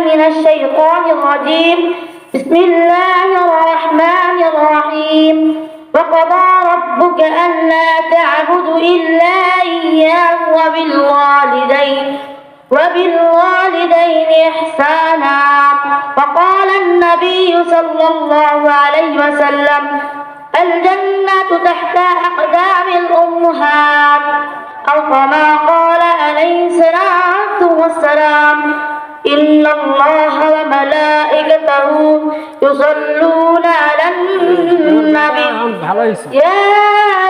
من الشيطان الرجيم بسم الله الرحمن الرحيم وقضى ربك ألا تعبدوا إلا إياه وبالوالدين إحسانا وقال النبي صلى الله عليه وسلم الجنة تحت أقدام الأمهات أو كما قال عليه الصلاة والسلام إن الله وملائكته يصلون على النبي يا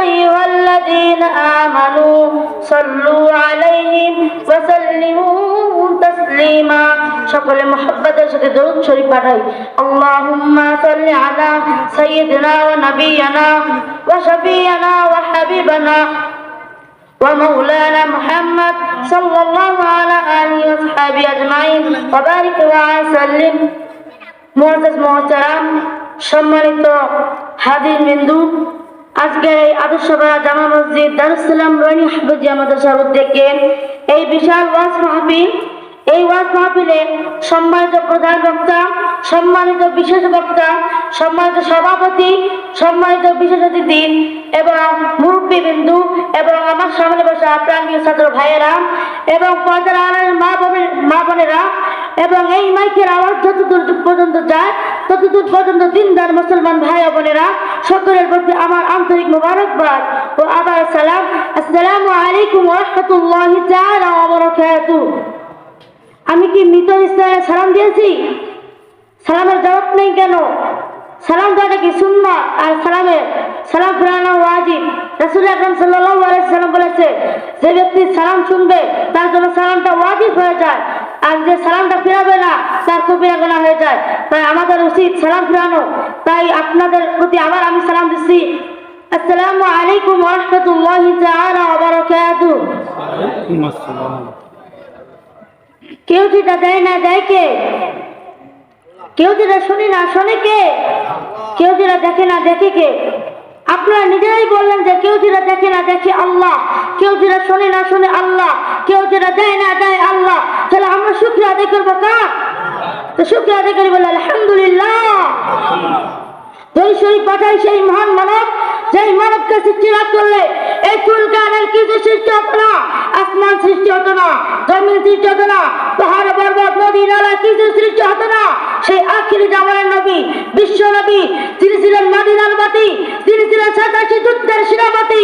أيها الذين آمنوا صلوا عليه وسلموا تسليما সকল মুহাব্বতের সাথে দরুদ শরীফ পাঠাই আল্লাহুম্মা সাল্লি আলা সাইয়্যিদিনা ওয়া নাবিয়িনা ওয়া শাফিয়িনা ওয়া হাবিবানা ومولانا محمد صلى الله على آله وصحبه أجمعين وبارك وسلم মুআজ্জাজ মুহতারাম সম্মানিত হাজির বিন্দু আজকে এই আদর্শপাড়া জামা মসজিদ দারুস সালাম রনি হাফেজিয়া মাদ্রাসার উদ্যোগে এই বিশাল ওয়াজ মাহফিল এই ওয়াজ মাহফিলে সম্মানিত প্রধান বক্তা সম্মানিত বিশেষ বক্তা সম্মানিত সভাপতি সম্মানিত বিশেষ অতিথি এবং মুরব্বীবৃন্দ এবং আমার সামনে বসা প্রাণীয় ছাত্র ভাইয়েরা এবং পর্দার আড়ালের মা বোনেরা এবং এই মাইকের আওয়াজ যতদূর পর্যন্ত যায় ততদূর পর্যন্ত দিনদার মুসলমান ভাই বোনেরা সকলের প্রতি আমার আন্তরিক মোবারকবাদ ও আবার সালাম। আসসালামু আলাইকুম ওয়া রাহমাতুল্লাহি তাআলা ওয়া বারাকাতুহু। আমি কি মৃত ইসলামে সালাম দিয়েছি? সালামের জবাব নেই কেন? সালাম দেওয়াটা কি সুন্নাত আর সালাম ফেরানো ওয়াজিব। রাসূল আকরাম সাল্লাল্লাহু আলাইহি সাল্লাম বলেছে যে ব্যক্তি সালাম শুনবে তার জন্য সালামটা ওয়াজিব হয়ে যায় আর যে সালামটা ফেরাবে না তার কবিরা গুনাহ হয়ে যায়। তাই আমাদের উচিত সালাম ফেরানো। তাই আপনাদের প্রতি আবার আমি সালাম দিচ্ছি। আসসালামু আলাইকুম ওয়া রাহমাতুল্লাহি তাআলা ওয়া বারাকাতুহু। ওয়ালাইকুম আসসালাম। কেউ যেটা দেয় না দেয় কে? কেউ যেটা শুনি না শোনে কে? কেউ যেটা দেখে না দেখে কে? আপনারা নিজেরাই বললেন যে কেউ যেটা দেখে না দেখে আল্লাহ, কেউ যেটা শোনে না শোনে আল্লাহ, কেউ যেটা দেয় না দেয় আল্লাহ। তাহলে আমরা শুকরিয়া আদায় করবো কার? তো শুকরিয়া আদায় করি বলে আলহামদুলিল্লাহ। দরুদ শরীফ পাঠাই সেই মহান মানব যেই মানবকে সৃষ্টি না করলে এই চুলকানের কিছু সৃষ্টি হতো না, আসমান সৃষ্টি হতো না, জমিন সৃষ্টি হতো না, পাহাড় পর্বত নদী নালা কিছু সৃষ্টি হতো না। সেই আখিরি জামানের নবী বিশ্ব নবী তিনি ছিলেন মদিনার বাতি, তিনি ছিলেন ৮৭ যুদ্ধের সেনাপতি।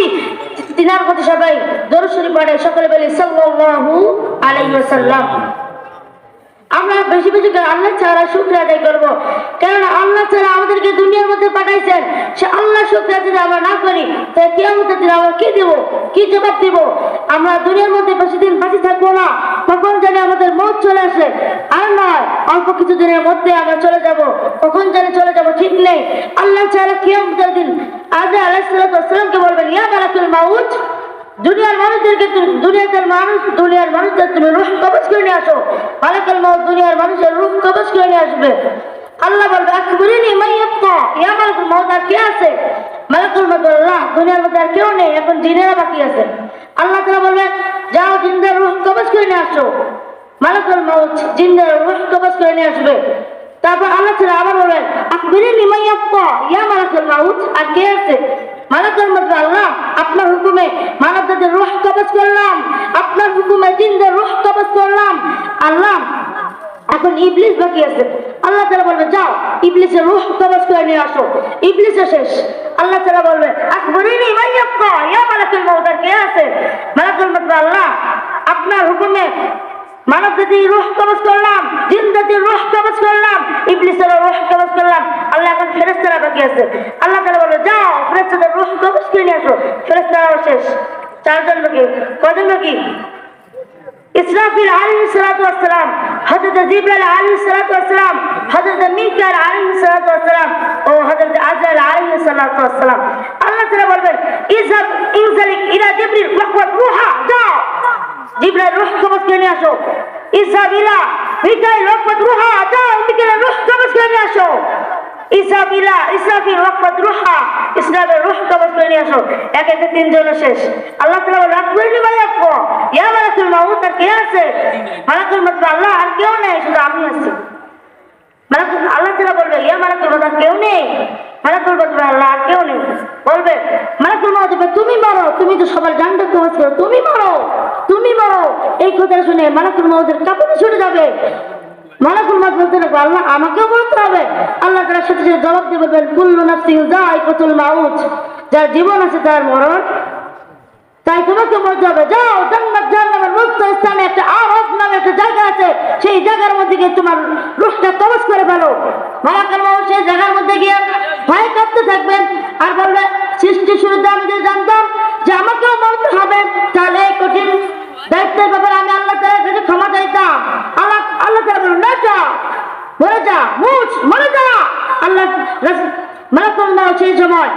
তিনার প্রতি সবাই দরুদ শরীফ পাঠাই সকলে বলি সাল্লাল্লাহু আলাইহি ওয়াসাল্লাম। আমরা বেশি বেশি করে আল্লাহ ছাড়া শুকরিয়া আদায় করবো, কেননা আল্লাহ ছাড়া আমাদেরকে দুনিয়ার মধ্যে পাঠাইছেন। সে আল্লাহ শুকরিয়া যদি আমরা না করি তাহলে কিয়ামতের দিন আমরা কি দেব, কি জবাব দিব? আমরা দুনিয়ার মধ্যে বেশি দিন বাঁচি থাকবো না, কখন জানি আমাদের মৌত চলে আসে। আর নয় অল্প কিছু দিনের মধ্যে আমরা চলে যাব, কখন জানি চলে যাব ঠিক নেই। আল্লাহ ছাড়া কিয়ামতের দিন আজরাইল আলাইহিস সালামকে বলবেন ইয়া মালাকুল মাউত, দুনিয়ার মানুষদের তুমি রূহ কবজ করে নিয়ে আসো। মালাকুল মাউত দুনিয়ার মানুষের রূহ কবজ করে নিয়ে আসবে। আল্লাহ বলবে আকবরিনি মান ইয়াবকা, ইয়া মালাকুল মাউত আর কে আছে? মালাকুল মাউত আল্লাহ, দুনিয়ার মধ্যে আর কেউ নেই, এখন জিনেরা বাকি আছে। আল্লাহ তাআলা বলবেন যাও জিনদের রূহ কবজ করে নিয়ে আসো। মালাকুল মাউত জিনদের রূহ কবজ করে নিয়ে আসবে। তারপর আল্লাহ তাআলা আবার বলবেন আকবরিনি মান ইয়াবকা, ইয়া মালাকুল মাউত আর কে আছে? মালাকুল মাউত আল্লাহ, আপনার হুকুমে মানবদের রূহ কবজ করলাম, আপনার হুকুমে জিনদের রূহ কবজ করলাম। আল্লাহ এখন ইবলিস বাকি আছে। আল্লাহ তাআলা বলবে যাও ইবলিসের রূহ কবজ করে নিয়ে আসো। ইবলিস শেষ। আল্লাহ তাআলা বলবে আকবরিনি মান ইয়াবকা, ইয়া মালাকুল মাউত আর কে আছে? মালাকুল মাউত আল্লাহ, আপনার হুকুমে মানবদের রূহ কবজ করলাম, জিনদের রূহ কবজ করলাম, ইবলিসের রূহ কবজ করলাম। আল্লাহ এখন ফেরেশতারা বাকি আছে। আল্লাহ তাআলা বলে যাও ফেরেশতাদের রূহ কবজ করে নিয়ে আসো। ফেরেশতারাও শেষ। চারজন বাকি। কয়জন বাকি? ইসরাফিল আলাইহিস সালাতু ওয়াস সালাম, হযরত জিবরাইল আলাইহিস সালাতু ওয়াস সালাম, হযরত মিকাইল আলাইহিস সালাতু ওয়াস সালাম ও হযরত আজরাইল আলাইহিস সালাতু ওয়াস সালাম। আল্লাহ তাআলা বলবেন ইযহাব ইনজালিক ইলা জিবরিল ওয়াকওয়াত রূহা, যাও জিবরাইল রূহ কবজ করে নিয়ে আসো। ইযহাব ইলা মিকাইল ওয়াকওয়াত রূহা, যাও মিকাইল রূহ কবজ করে নিয়ে আসো। ইযহাব ইলা ইসরাফিল ওয়াকওয়াত রূহা, ইসরাফিল রূহ কবজ করে নিয়ে আসো। এক একে তিনজন শেষ। আল্লাহ তাআলা বলেন আকবরিনি মান ইয়াবকা, ইয়া মালাকুল মাউত আর কে আছে? মালাকুল মাউত আল্লাহ আর কেউ নেই, শুধু আমি আছি। বলবে মালাকুল মউত বলবে, তুমি মারো, তুমি তো সবার জানটা কবজ করো, তুমি মারো, তুমি মারো। এই কথা শুনে মালাকুল মউতের কাঁপুনি ছুটে যাবে। মালাকুল মউত বলতে লাগবে, আল্লাহ আমাকেও বলতে হবে। আল্লাহ তাআলা সাথে সাথে জবাব দিয়ে বলবেন, কুল্লু নাফসিন যায়িকাতুল মাউত, যার জীবন আছে তার মরণ, তাই তোমাকে বলতে হবে যাও জান্নাত জাহান্নামের মুক্ত স্থানে একটা আরাফ নামে একটা জায়গা আছে, সেই জায়গার মধ্যে গিয়ে তোমার রূহটা কবজ করে ফেলো। মালাকুল মউত সেই জায়গার মধ্যে গিয়ে ভয় কাঁপতে থাকবেন আর বলবে, সৃষ্টি শুরুতে আমি যদি জানতাম যে আমাকেও মরতে হবে, তাহলে এই কঠিন দায়িত্বের ব্যাপারে আমি আল্লাহ তাআলার কাছে ক্ষমা চাইতাম। আল্লাহ তাআলা বললেন, না যা, মরে যা, মুছ, মরে যা। আল্লাহ মালাকুল মউত সেই সময়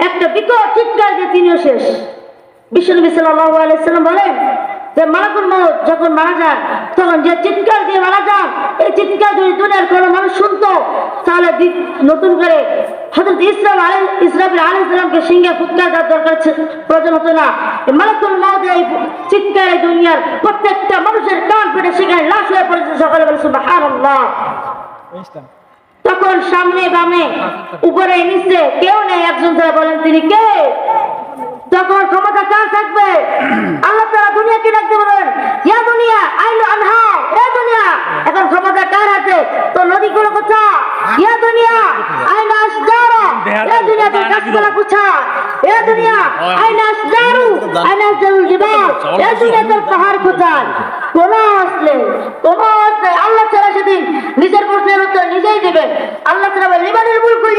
একটা বিকট চিৎকার দিয়ে তিনিও শেষ। বিশ্বনবী সাল্লাল্লাহু আলাইহি ওয়াসাল্লাম বলেন যে মালাকুল মউত যখন মারা যায় তখন যে চিৎকার দিয়ে মারা যায়, এই চিৎকার যদি দুনিয়ার কোনো মানুষ শুনতো তাহলে নতুন করে হযরত ইসরাফিল আলাইহিস সালামকে সিংহে ফুৎকার দেওয়ার দরকার প্রয়োজন হতো না। মালাকুল মউত এই চিৎকারে দুনিয়ার প্রত্যেকটা মানুষের কান পেটে সেখানে লাশ হয়ে পড়েছে। সকালে বলে সুবহানাল্লাহ। তখন সামনে বামে উপরে নিচে কেউ নেই, একজন তারা বলেন তিনি কে? তখন ক্ষমতা কার থাকবে? আল্লাহ তাআলা দুনিয়াকে ডাকতে বলেন, ইয়া দুনিয়া আইলু আনহা, এ দুনিয়া এখন ক্ষমতা কার হাতে? তো নদীগুলো কোথায়? ইয়া দুনিয়া আইনা আসজারু, এ দুনিয়া তোর গাছপালা কোথায়? এ দুনিয়া আইনা আসজারু, আইনা আসজারুল জিবাল, এ দুনিয়া তোর পাহাড় কোথায়? কোন আসলে আল্লাহ তাআলা সেদিন নিজের প্রশ্নের উত্তর নিজেই দেবেন। আল্লাহ তাআলা বলেন, লিমানিল মুলকুল